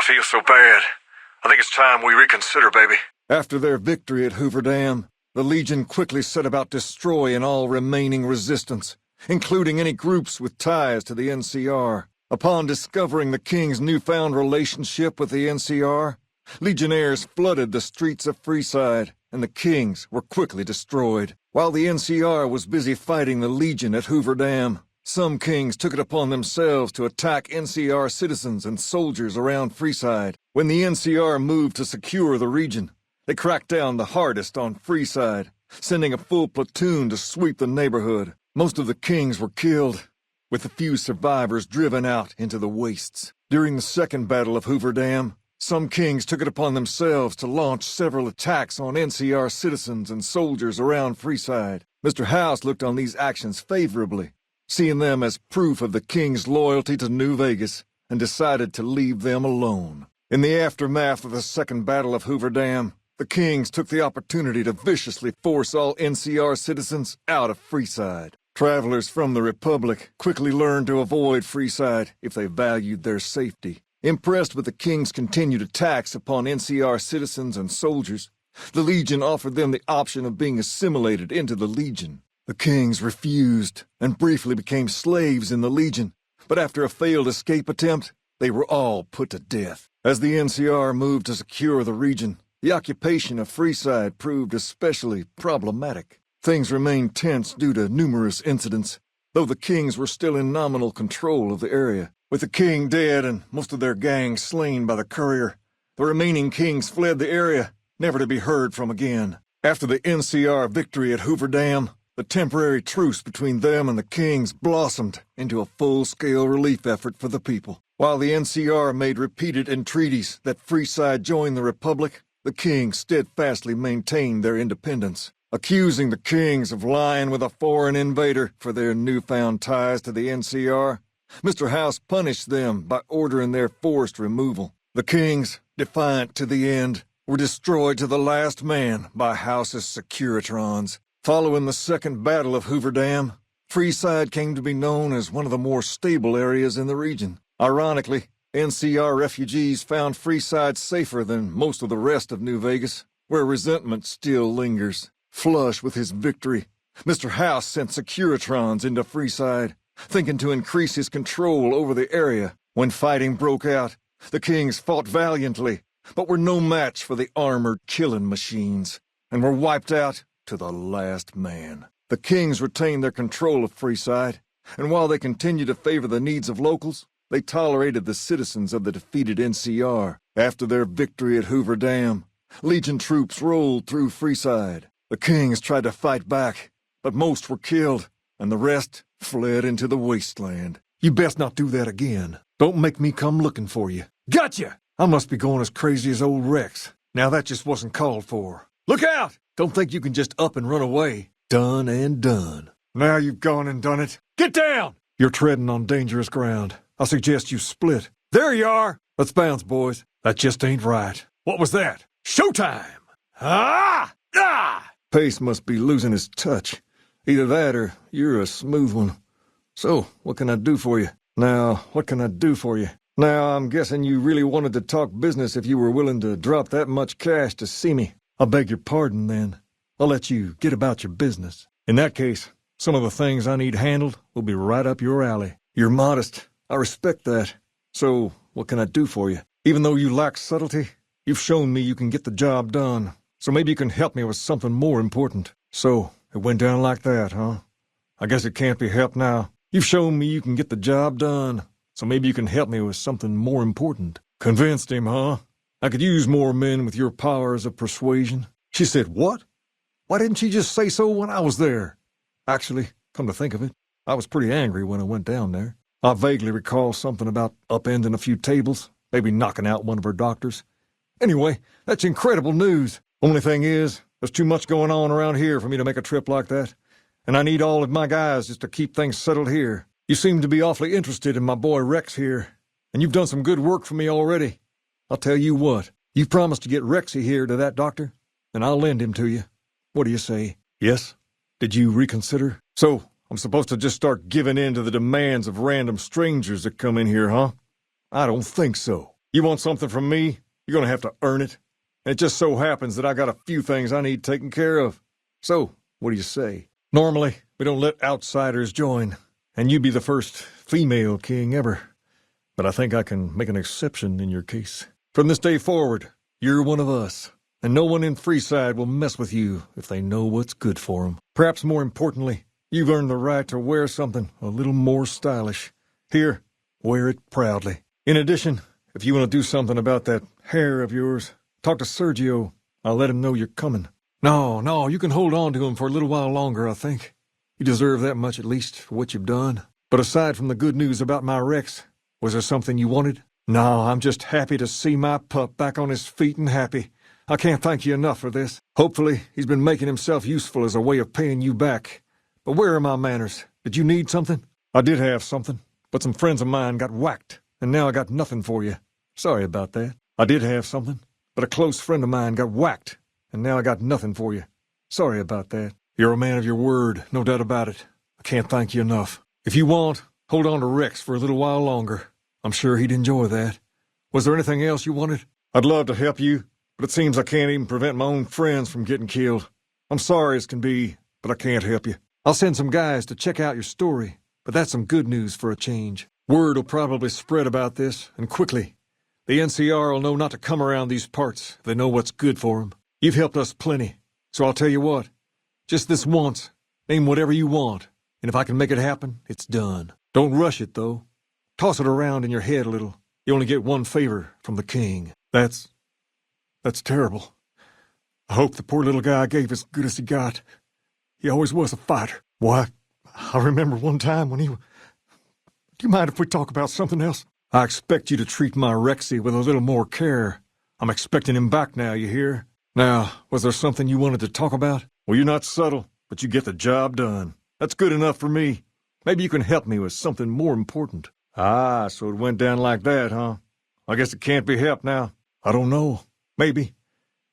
feel so bad. I think it's time we reconsider, baby. After their victory at Hoover Dam, the Legion quickly set about destroying all remaining resistance, including any groups with ties to the NCR. Upon discovering the King's newfound relationship with the NCR, Legionnaires flooded the streets of Freeside, and the Kings were quickly destroyed. While the NCR was busy fighting the Legion at Hoover Dam, some Kings took it upon themselves to attack NCR citizens and soldiers around Freeside. When the NCR moved to secure the region, they cracked down the hardest on Freeside, sending a full platoon to sweep the neighborhood. Most of the Kings were killed, with a few survivors driven out into the wastes. During the Second Battle of Hoover Dam, some Kings took it upon themselves to launch several attacks on NCR citizens and soldiers around Freeside. Mr. House looked on these actions favorably, seeing them as proof of the King's loyalty to New Vegas, and decided to leave them alone. In the aftermath of the Second Battle of Hoover Dam, the Kings took the opportunity to viciously force all NCR citizens out of Freeside. Travelers from the Republic quickly learned to avoid Freeside if they valued their safety. Impressed with the King's continued attacks upon NCR citizens and soldiers, the Legion offered them the option of being assimilated into the Legion. The Kings refused and briefly became slaves in the Legion, but after a failed escape attempt, they were all put to death. As the NCR moved to secure the region, the occupation of Freeside proved especially problematic. Things remained tense due to numerous incidents, though the Kings were still in nominal control of the area. With the King dead and most of their gang slain by the courier, the remaining Kings fled the area, never to be heard from again. After the NCR victory at Hoover Dam, the temporary truce between them and the Kings blossomed into a full-scale relief effort for the people. While the NCR made repeated entreaties that Freeside join the Republic, the Kings steadfastly maintained their independence. Accusing the Kings of lying with a foreign invader for their newfound ties to the NCR, Mr. House punished them by ordering their forced removal. The Kings, defiant to the end, were destroyed to the last man by House's Securitrons. Following the Second Battle of Hoover Dam, Freeside came to be known as one of the more stable areas in the region. Ironically, NCR refugees found Freeside safer than most of the rest of New Vegas, where resentment still lingers. Flush with his victory, Mr. House sent Securitrons into Freeside, thinking to increase his control over the area. When fighting broke out, the Kings fought valiantly, but were no match for the armored killing machines, and were wiped out to the last man. The Kings retained their control of Freeside, and while they continued to favor the needs of locals, they tolerated the citizens of the defeated NCR. After their victory at Hoover Dam, Legion troops rolled through Freeside. The Kings tried to fight back, but most were killed, and the rest fled into the wasteland. You best not do that again. Don't make me come looking for you. Gotcha! I must be going as crazy as old Rex. Now that just wasn't called for. Look out! Don't think you can just up and run away. Done and done. Now you've gone and done it. Get down! You're treading on dangerous ground. I suggest you split. There you are! Let's bounce, boys. That just ain't right. What was that? Showtime! Ah! Ah! Pace must be losing his touch. Either that or you're a smooth one. So, what can I do for you? Now, I'm guessing you really wanted to talk business if you were willing to drop that much cash to see me. I beg your pardon, then. I'll let you get about your business. In that case, some of the things I need handled will be right up your alley. You're modest. I respect that. So, what can I do for you? Even though you lack subtlety, you've shown me you can get the job done. So maybe you can help me with something more important. So, it went down like that, huh? I guess it can't be helped now. You've shown me you can get the job done. So maybe you can help me with something more important. Convinced him, huh? I could use more men with your powers of persuasion. She said, what? Why didn't she just say so when I was there? Actually, come to think of it, I was pretty angry when I went down there. I vaguely recall something about upending a few tables, maybe knocking out one of her doctors. Anyway, that's incredible news. Only thing is, there's too much going on around here for me to make a trip like that. And I need all of my guys just to keep things settled here. You seem to be awfully interested in my boy Rex here, and you've done some good work for me already. I'll tell you what, you promised to get Rexy here to that doctor, and I'll lend him to you. What do you say? Yes? Did you reconsider? So, I'm supposed to just start giving in to the demands of random strangers that come in here, huh? I don't think so. You want something from me? You're gonna have to earn it. And it just so happens that I got a few things I need taken care of. So, what do you say? Normally, we don't let outsiders join, and you'd be the first female king ever. But I think I can make an exception in your case. From this day forward, you're one of us, and no one in Freeside will mess with you if they know what's good for them. Perhaps more importantly, you've earned the right to wear something a little more stylish. Here, wear it proudly. In addition, if you want to do something about that hair of yours, talk to Sergio. I'll let him know you're coming. No, you can hold on to him for a little while longer, I think. You deserve that much at least for what you've done. But aside from the good news about my Rex, was there something you wanted? No, I'm just happy to see my pup back on his feet and happy. I can't thank you enough for this. Hopefully, he's been making himself useful as a way of paying you back. But where are my manners? Did you need something? I did have something, but some friends of mine got whacked, and now I got nothing for you. Sorry about that. I did have something, but a close friend of mine got whacked, and now I got nothing for you. Sorry about that. You're a man of your word, no doubt about it. I can't thank you enough. If you want, hold on to Rex for a little while longer. I'm sure he'd enjoy that. Was there anything else you wanted? I'd love to help you, but it seems I can't even prevent my own friends from getting killed. I'm sorry as can be, but I can't help you. I'll send some guys to check out your story, but that's some good news for a change. Word will probably spread about this, and quickly. The NCR will know not to come around these parts if they know what's good for them. You've helped us plenty, so I'll tell you what. Just this once, name whatever you want, and if I can make it happen, it's done. Don't rush it, though. Toss it around in your head a little. You only get one favor from the king. That's terrible. I hope the poor little guy gave as good as he got. He always was a fighter. Why, I remember one time when he... Do you mind if we talk about something else? I expect you to treat my Rexy with a little more care. I'm expecting him back now, you hear? Now, was there something you wanted to talk about? Well, you're not subtle, but you get the job done. That's good enough for me. Maybe you can help me with something more important. Ah, so it went down like that, huh? I guess it can't be helped now. I don't know. Maybe.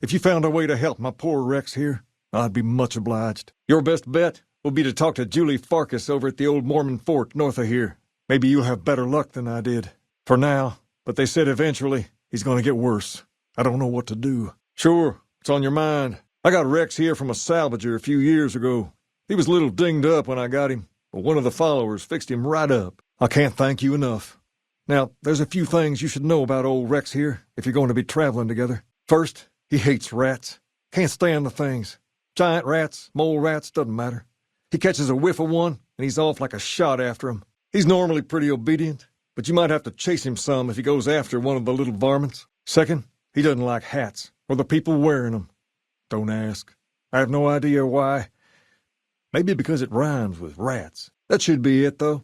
If you found a way to help my poor Rex here, I'd be much obliged. Your best bet will be to talk to Julie Farkas over at the old Mormon fort north of here. Maybe you'll have better luck than I did. For now, but they said eventually he's going to get worse. I don't know what to do. Sure, it's on your mind. I got Rex here from a salvager a few years ago. He was a little dinged up when I got him, but one of the followers fixed him right up. I can't thank you enough. Now, there's a few things you should know about old Rex here if you're going to be traveling together. First, he hates rats. Can't stand the things. Giant rats, mole rats, doesn't matter. He catches a whiff of one, and he's off like a shot after him. He's normally pretty obedient, but you might have to chase him some if he goes after one of the little varmints. Second, he doesn't like hats, or the people wearing them. Don't ask. I have no idea why. Maybe because it rhymes with rats. That should be it, though.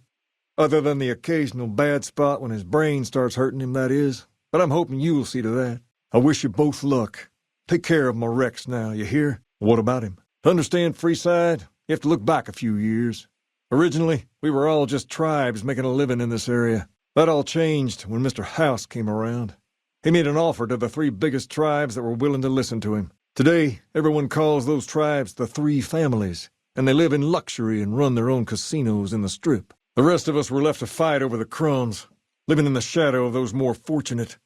Other than the occasional bad spot when his brain starts hurting him, that is. But I'm hoping you'll see to that. I wish you both luck. Take care of my Rex now, you hear? What about him? To understand Freeside, you have to look back a few years. Originally, we were all just tribes making a living in this area. That all changed when Mr. House came around. He made an offer to the 3 biggest tribes that were willing to listen to him. Today, everyone calls those tribes the 3 families, and they live in luxury and run their own casinos in the Strip. The rest of us were left to fight over the crumbs, living in the shadow of those more fortunate.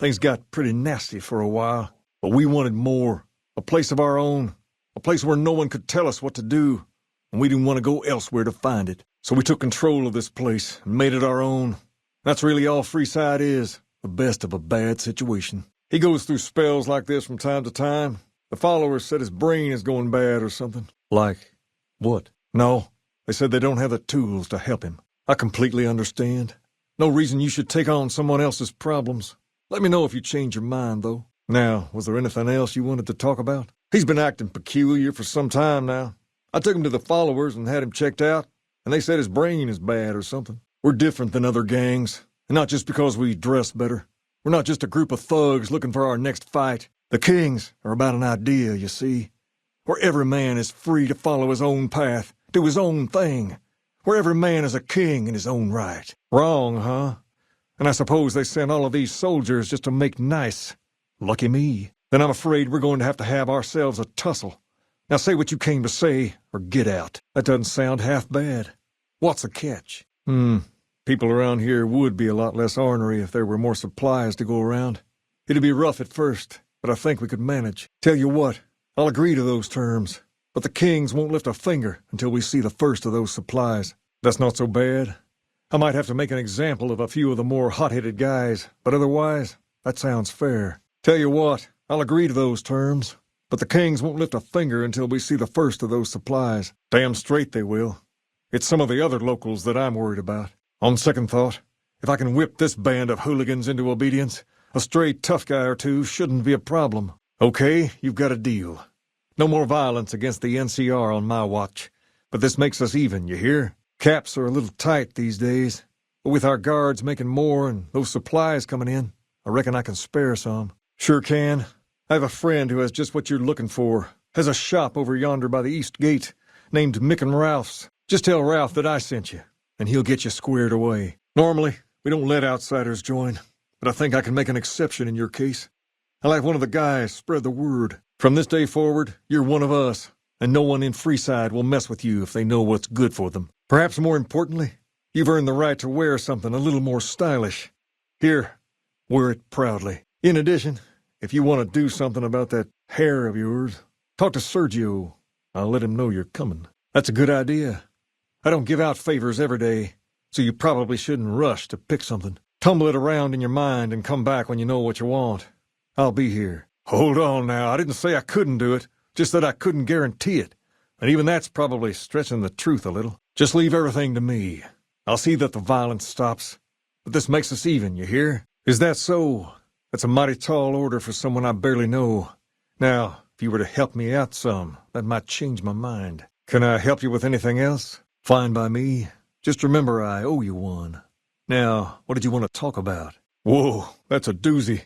Things got pretty nasty for a while, but we wanted more, a place of our own, a place where no one could tell us what to do, and we didn't want to go elsewhere to find it. So we took control of this place and made it our own. That's really all Freeside is, the best of a bad situation. He goes through spells like this from time to time. The followers said his brain is going bad or something. Like what? No. They said they don't have the tools to help him. I completely understand. No reason you should take on someone else's problems. Let me know if you change your mind, though. Now, was there anything else you wanted to talk about? He's been acting peculiar for some time now. I took him to the followers and had him checked out, and they said his brain is bad or something. We're different than other gangs, and not just because we dress better. We're not just a group of thugs looking for our next fight. The Kings are about an idea, you see, where every man is free to follow his own path, do his own thing, where every man is a king in his own right. Wrong, huh? And I suppose they sent all of these soldiers just to make nice. Lucky me. Then I'm afraid we're going to have ourselves a tussle. Now say what you came to say, or get out. That doesn't sound half bad. What's the catch? People around here would be a lot less ornery if there were more supplies to go around. It'd be rough at first, but I think we could manage. Tell you what, I'll agree to those terms, but the Kings won't lift a finger until we see the first of those supplies. That's not so bad. I might have to make an example of a few of the more hot-headed guys, but otherwise, that sounds fair. Tell you what, I'll agree to those terms, but the Kings won't lift a finger until we see the first of those supplies. Damn straight they will. It's some of the other locals that I'm worried about. On second thought, if I can whip this band of hooligans into obedience, a stray tough guy or two shouldn't be a problem. Okay, you've got a deal. No more violence against the NCR on my watch. But this makes us even, you hear? Caps are a little tight these days. But with our guards making more and those supplies coming in, I reckon I can spare some. Sure can. I have a friend who has just what you're looking for. Has a shop over yonder by the East Gate, named Mick and Ralph's. Just tell Ralph that I sent you, and he'll get you squared away. Normally, we don't let outsiders join, but I think I can make an exception in your case. I'll have one of the guys spread the word. From this day forward, you're one of us, and no one in Freeside will mess with you if they know what's good for them. Perhaps more importantly, you've earned the right to wear something a little more stylish. Here, wear it proudly. In addition, if you want to do something about that hair of yours, talk to Sergio. I'll let him know you're coming. That's a good idea. I don't give out favors every day, so you probably shouldn't rush to pick something. Tumble it around in your mind and come back when you know what you want. I'll be here. Hold on now, I didn't say I couldn't do it, just that I couldn't guarantee it. And even that's probably stretching the truth a little. Just leave everything to me. I'll see that the violence stops. But this makes us even, you hear? Is that so? That's a mighty tall order for someone I barely know. Now, if you were to help me out some, that might change my mind. Can I help you with anything else? Fine by me. Just remember I owe you one. Now, what did you want to talk about? Whoa, that's a doozy.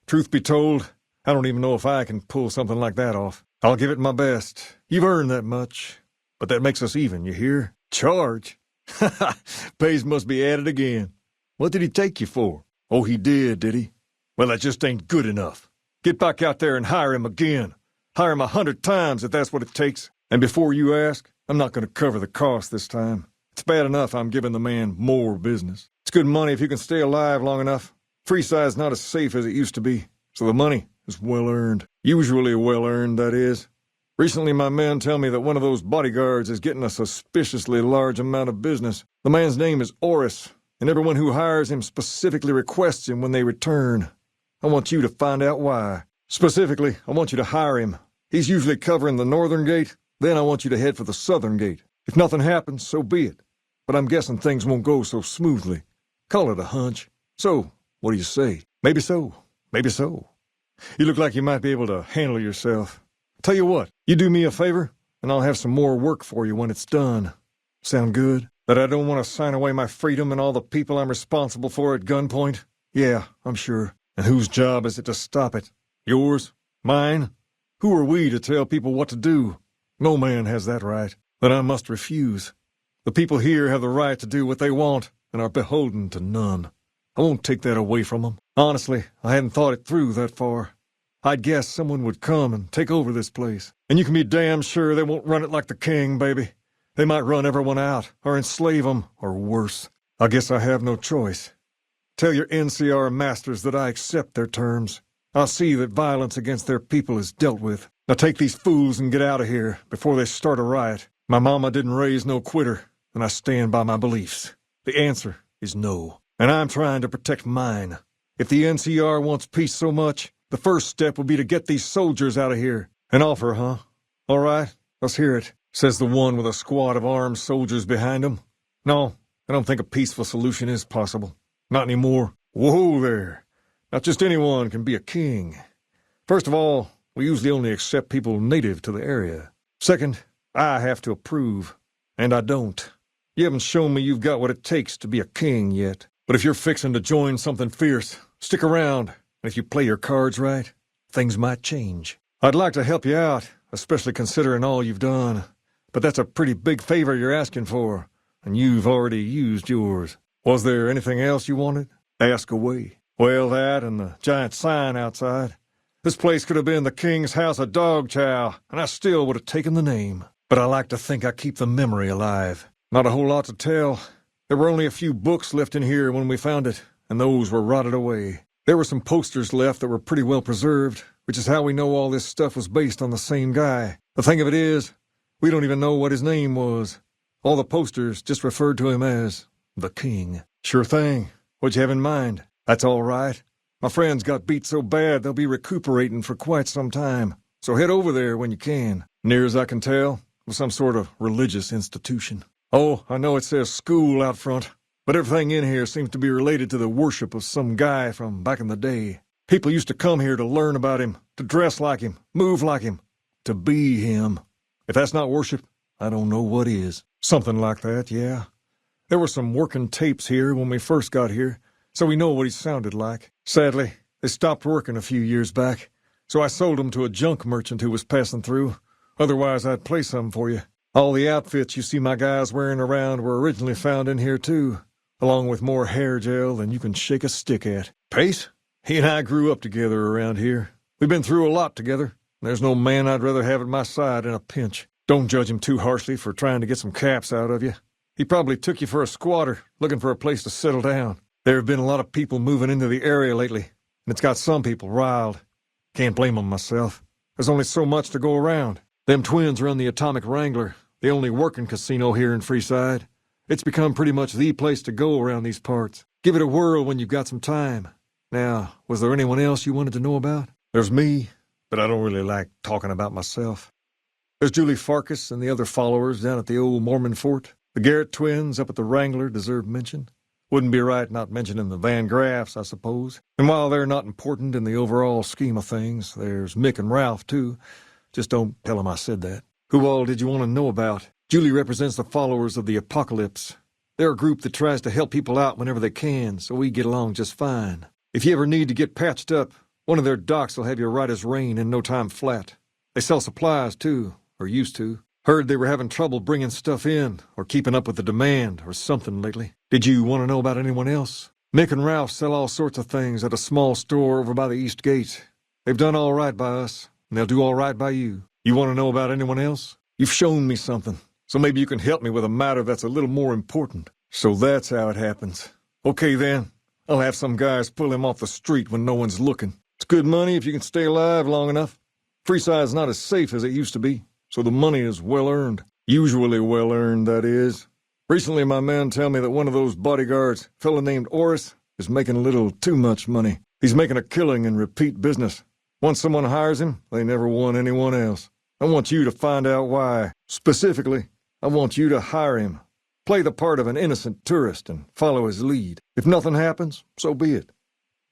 Truth be told, I don't even know if I can pull something like that off. I'll give it my best. You've earned that much. But that makes us even, you hear? Charge? Ha ha! Pays must be added again. What did he take you for? Oh, he did he? Well, that just ain't good enough. Get back out there and hire him again. Hire him 100 times if that's what it takes. And before you ask, I'm not going to cover the cost this time. It's bad enough I'm giving the man more business. It's good money if you can stay alive long enough. Freeside's not as safe as it used to be, so the money is well earned. Usually well earned, that is. Recently my men tell me that one of those bodyguards is getting a suspiciously large amount of business. The man's name is Oris, and everyone who hires him specifically requests him when they return. I want you to find out why. Specifically, I want you to hire him. He's usually covering the northern gate. Then I want you to head for the southern gate. If nothing happens, so be it. But I'm guessing things won't go so smoothly. Call it a hunch. So, what do you say? Maybe so. Maybe so. You look like you might be able to handle yourself. Tell you what, you do me a favor, and I'll have some more work for you when it's done. Sound good? That I don't want to sign away my freedom and all the people I'm responsible for at gunpoint? Yeah, I'm sure. And whose job is it to stop it? Yours? Mine? Who are we to tell people what to do? No man has that right. Then I must refuse. The people here have the right to do what they want and are beholden to none. I won't take that away from them. Honestly, I hadn't thought it through that far. I'd guess someone would come and take over this place. And you can be damn sure they won't run it like the king, baby. They might run everyone out, or enslave them, or worse. I guess I have no choice. Tell your NCR masters that I accept their terms. I'll see that violence against their people is dealt with. Now take these fools and get out of here before they start a riot. My mama didn't raise no quitter, and I stand by my beliefs. The answer is no. And I'm trying to protect mine. If the NCR wants peace so much, the first step will be to get these soldiers out of here. An offer, huh? All right, let's hear it, says the one with a squad of armed soldiers behind him. No, I don't think a peaceful solution is possible. Not anymore. Whoa there. Not just anyone can be a king. First of all, we usually only accept people native to the area. Second, I have to approve. And I don't. You haven't shown me you've got what it takes to be a king yet. But if you're fixing to join something fierce, stick around. And if you play your cards right, things might change. I'd like to help you out, especially considering all you've done. But that's a pretty big favor you're asking for, and you've already used yours. Was there anything else you wanted? Ask away. Well, that and the giant sign outside. This place could have been the King's House of Dog Chow, and I still would have taken the name. But I like to think I keep the memory alive. Not a whole lot to tell. There were only a few books left in here when we found it, and those were rotted away. There were some posters left that were pretty well preserved, which is how we know all this stuff was based on the same guy. The thing of it is, we don't even know what his name was. All the posters just referred to him as the King. Sure thing. What'd you have in mind? That's all right. My friends got beat so bad they'll be recuperating for quite some time. So head over there when you can. Near as I can tell, with some sort of religious institution. Oh, I know it says school out front, but everything in here seems to be related to the worship of some guy from back in the day. People used to come here to learn about him, to dress like him, move like him, to be him. If that's not worship, I don't know what is. Something like that, yeah. There were some working tapes here when we first got here, so we know what he sounded like. Sadly, they stopped working a few years back, so I sold them to a junk merchant who was passing through. Otherwise, I'd play some for you. All the outfits you see my guys wearing around were originally found in here, too, along with more hair gel than you can shake a stick at. Pace? He and I grew up together around here. We've been through a lot together. There's no man I'd rather have at my side in a pinch. Don't judge him too harshly for trying to get some caps out of you. He probably took you for a squatter, looking for a place to settle down. There have been a lot of people moving into the area lately, and it's got some people riled. Can't blame them myself. There's only so much to go around. Them twins run the Atomic Wrangler, the only working casino here in Freeside. It's become pretty much the place to go around these parts. Give it a whirl when you've got some time. Now, was there anyone else you wanted to know about? There's me, but I don't really like talking about myself. There's Julie Farkas and the other followers down at the old Mormon fort. The Garrett twins up at the Wrangler deserve mention. Wouldn't be right not mentioning the Van Graffs, I suppose. And while they're not important in the overall scheme of things, there's Mick and Ralph, too. Just don't tell them I said that. Who all did you want to know about? Julie represents the followers of the Apocalypse. They're a group that tries to help people out whenever they can, so we get along just fine. If you ever need to get patched up, one of their docs will have you right as rain in no time flat. They sell supplies, too, or used to. Heard they were having trouble bringing stuff in, or keeping up with the demand, or something lately. Did you want to know about anyone else? Mick and Ralph sell all sorts of things at a small store over by the East Gate. They've done all right by us, and they'll do all right by you. You want to know about anyone else? You've shown me something, so maybe you can help me with a matter that's a little more important. So that's how it happens. Okay, then. I'll have some guys pull him off the street when no one's looking. It's good money if you can stay alive long enough. Freeside's not as safe as it used to be, so the money is well earned. Usually well earned, that is. Recently, my men tell me that one of those bodyguards, a fella named Oris, is making a little too much money. He's making a killing in repeat business. Once someone hires him, they never want anyone else. I want you to find out why. Specifically, I want you to hire him. Play the part of an innocent tourist and follow his lead. If nothing happens, so be it.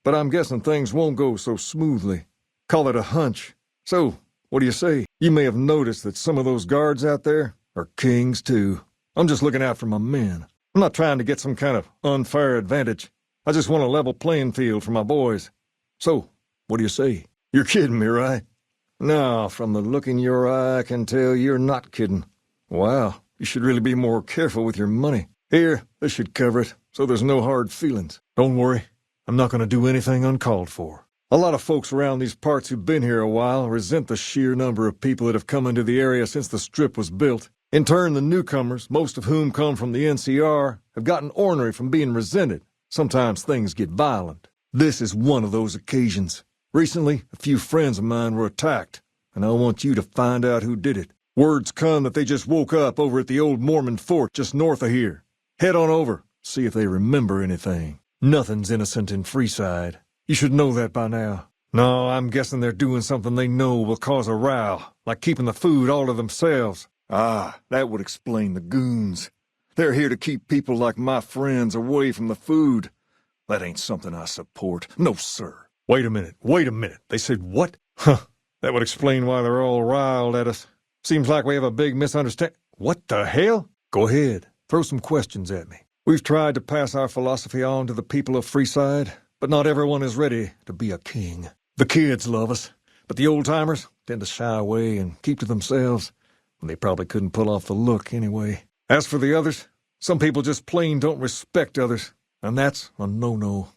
But I'm guessing things won't go so smoothly. Call it a hunch. So, what do you say? You may have noticed that some of those guards out there are kings, too. I'm just looking out for my men. I'm not trying to get some kind of unfair advantage. I just want a level playing field for my boys. So, what do you say? You're kidding me, right? No, from the look in your eye, I can tell you're not kidding. Wow, you should really be more careful with your money. Here, this should cover it, so there's no hard feelings. Don't worry, I'm not going to do anything uncalled for. A lot of folks around these parts who've been here a while resent the sheer number of people that have come into the area since the Strip was built. In turn, the newcomers, most of whom come from the NCR, have gotten ornery from being resented. Sometimes things get violent. This is one of those occasions. Recently, a few friends of mine were attacked, and I want you to find out who did it. Word's come that they just woke up over at the old Mormon fort just north of here. Head on over, see if they remember anything. Nothing's innocent in Freeside. You should know that by now. No, I'm guessing they're doing something they know will cause a row, like keeping the food all to themselves. Ah, that would explain the goons. They're here to keep people like my friends away from the food. That ain't something I support. No, sir. Wait a minute. They said what? Huh. That would explain why they're all riled at us. Seems like we have a big misunderstanding. What the hell? Go ahead. Throw some questions at me. We've tried to pass our philosophy on to the people of Freeside, but not everyone is ready to be a king. The kids love us, but the old-timers tend to shy away and keep to themselves. And they probably couldn't pull off the look anyway. As for the others, some people just plain don't respect others, and that's a no-no.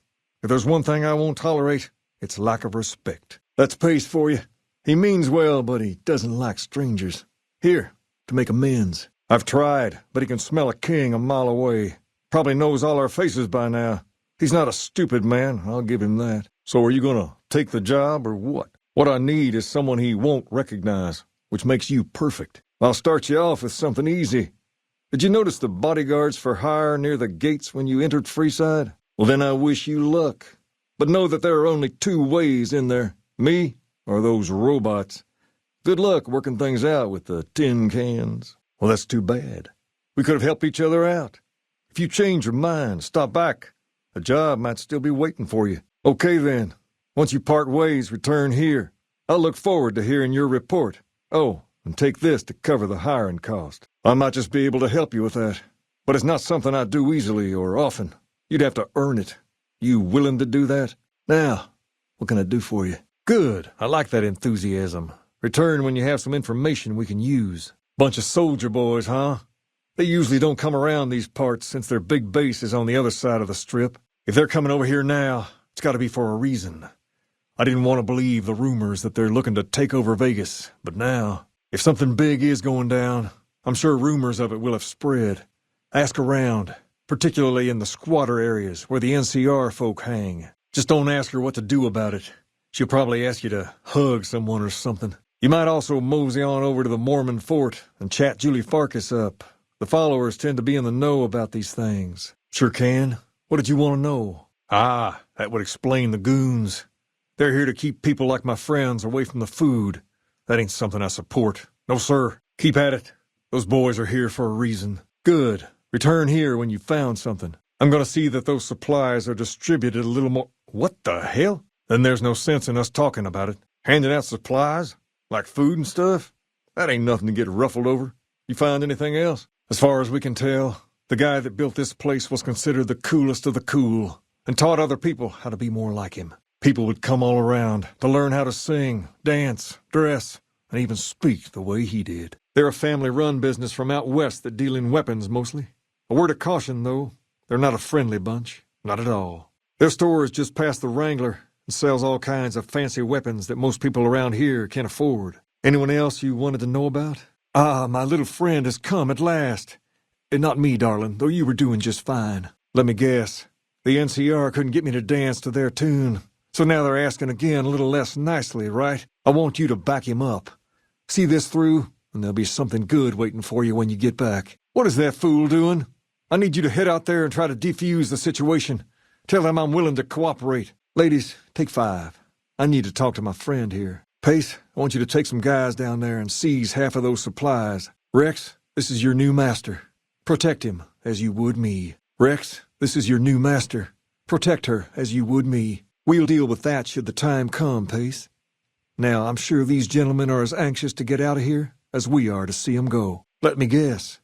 If there's one thing I won't tolerate, it's lack of respect. That's Pace for you. He means well, but he doesn't like strangers. Here, to make amends. I've tried, but he can smell a king a mile away. Probably knows all our faces by now. He's not a stupid man, I'll give him that. So are you gonna take the job or what? What I need is someone he won't recognize, which makes you perfect. I'll start you off with something easy. Did you notice the bodyguards for hire near the gates when you entered Freeside? Well, then I wish you luck. But know that there are only two ways in there. Me or those robots. Good luck working things out with the tin cans. Well, that's too bad. We could have helped each other out. If you change your mind, stop back. A job might still be waiting for you. Okay, then. Once you part ways, return here. I'll look forward to hearing your report. Oh, and take this to cover the hiring cost. I might just be able to help you with that. But it's not something I do easily or often. You'd have to earn it. You willing to do that? Now, what can I do for you? Good. I like that enthusiasm. Return when you have some information we can use. Bunch of soldier boys, huh? They usually don't come around these parts since their big base is on the other side of the strip. If they're coming over here now, it's got to be for a reason. I didn't want to believe the rumors that they're looking to take over Vegas, but now, if something big is going down, I'm sure rumors of it will have spread. Ask around, particularly in the squatter areas where the NCR folk hang. Just don't ask her what to do about it. She'll probably ask you to hug someone or something. You might also mosey on over to the Mormon fort and chat Julie Farkas up. The followers tend to be in the know about these things. Sure can. What did you want to know? Ah, that would explain the goons. They're here to keep people like my friends away from the food. That ain't something I support. No, sir. Keep at it. Those boys are here for a reason. Good. Return here when you've found something. I'm gonna see that those supplies are distributed a little more— What the hell? Then there's no sense in us talking about it. Handing out supplies? Like food and stuff? That ain't nothing to get ruffled over. You find anything else? As far as we can tell, the guy that built this place was considered the coolest of the cool and taught other people how to be more like him. People would come all around to learn how to sing, dance, dress, and even speak the way he did. They're a family-run business from out west that deal in weapons mostly. A word of caution, though, they're not a friendly bunch. Not at all. Their store is just past the Wrangler and sells all kinds of fancy weapons that most people around here can't afford. Anyone else you wanted to know about? Ah, my little friend has come at last. Not me, darling, though you were doing just fine. Let me guess. The NCR couldn't get me to dance to their tune. So now they're asking again a little less nicely, right? I want you to back him up. See this through, and there'll be something good waiting for you when you get back. What is that fool doing? I need you to head out there and try to defuse the situation. Tell them I'm willing to cooperate. Ladies, take 5. I need to talk to my friend here. Pace, I want you to take some guys down there and seize half of those supplies. Rex, this is your new master. Protect him as you would me. Rex, this is your new master. Protect her as you would me. We'll deal with that should the time come, Pace. Now, I'm sure these gentlemen are as anxious to get out of here as we are to see 'em go. Let me guess.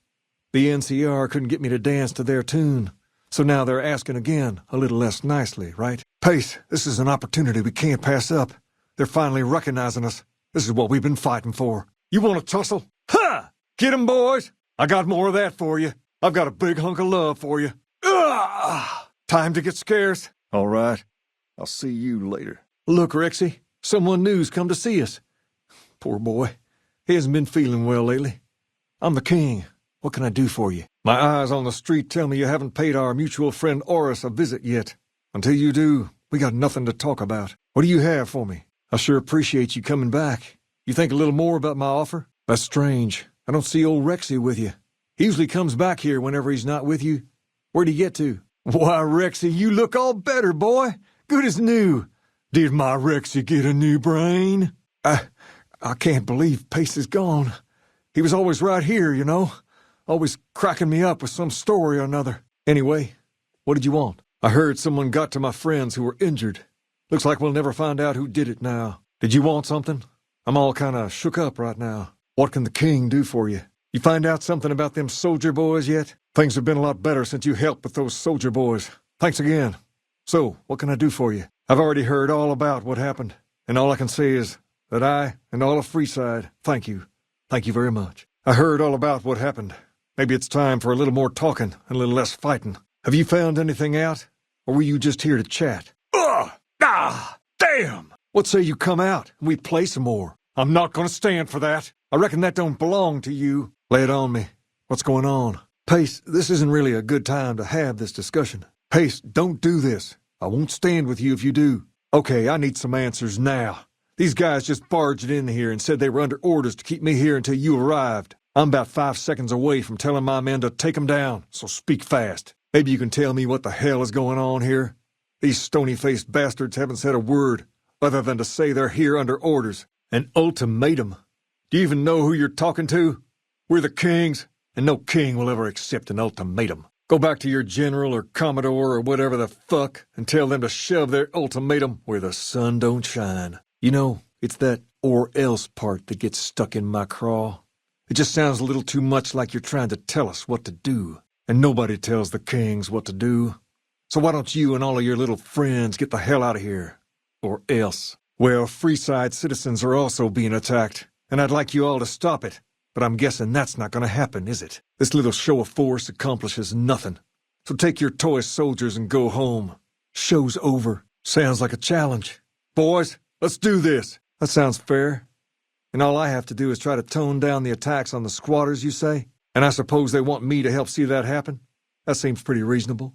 The NCR couldn't get me to dance to their tune, so now they're asking again a little less nicely, right? Pace, this is an opportunity we can't pass up. They're finally recognizing us. This is what we've been fighting for. You want to tussle? Ha! Get 'em, boys! I got more of that for you. I've got a big hunk of love for you. Time to get scarce. All right. I'll see you later. Look, Rexy, someone new's come to see us. Poor boy. He hasn't been feeling well lately. I'm the king. What can I do for you? My eyes on the street tell me you haven't paid our mutual friend Oris a visit yet. Until you do, we got nothing to talk about. What do you have for me? I sure appreciate you coming back. You think a little more about my offer? That's strange. I don't see old Rexy with you. He usually comes back here whenever he's not with you. Where'd he get to? Why, Rexy, you look all better, boy. Good as new. Did my Rexy get a new brain? I can't believe Pace is gone. He was always right here, you know. Always cracking me up with some story or another. Anyway, what did you want? I heard someone got to my friends who were injured. Looks like we'll never find out who did it now. Did you want something? I'm all kind of shook up right now. What can the king do for you? You find out something about them soldier boys yet? Things have been a lot better since you helped with those soldier boys. Thanks again. So, what can I do for you? I've already heard all about what happened, and all I can say is that I and all of Freeside thank you. Thank you very much. I heard all about what happened. Maybe it's time for a little more talking and a little less fighting. Have you found anything out, or were you just here to chat? Damn! What say you come out and we play some more? I'm not gonna stand for that. I reckon that don't belong to you. Lay it on me. What's going on? Pace, this isn't really a good time to have this discussion. Pace, don't do this. I won't stand with you if you do. Okay, I need some answers now. These guys just barged in here and said they were under orders to keep me here until you arrived. I'm about 5 seconds away from telling my men to take them down, so speak fast. Maybe you can tell me what the hell is going on here? These stony-faced bastards haven't said a word, other than to say they're here under orders. An ultimatum. Do you even know who you're talking to? We're the kings, and no king will ever accept an ultimatum. Go back to your general or commodore or whatever the fuck and tell them to shove their ultimatum where the sun don't shine. You know, it's that or else part that gets stuck in my craw. It just sounds a little too much like you're trying to tell us what to do. And nobody tells the kings what to do. So why don't you and all of your little friends get the hell out of here? Or else. Well, Freeside citizens are also being attacked, and I'd like you all to stop it. But I'm guessing that's not going to happen, is it? This little show of force accomplishes nothing. So take your toy soldiers and go home. Show's over. Sounds like a challenge. Boys, let's do this. That sounds fair. And all I have to do is try to tone down the attacks on the squatters, you say? And I suppose they want me to help see that happen? That seems pretty reasonable.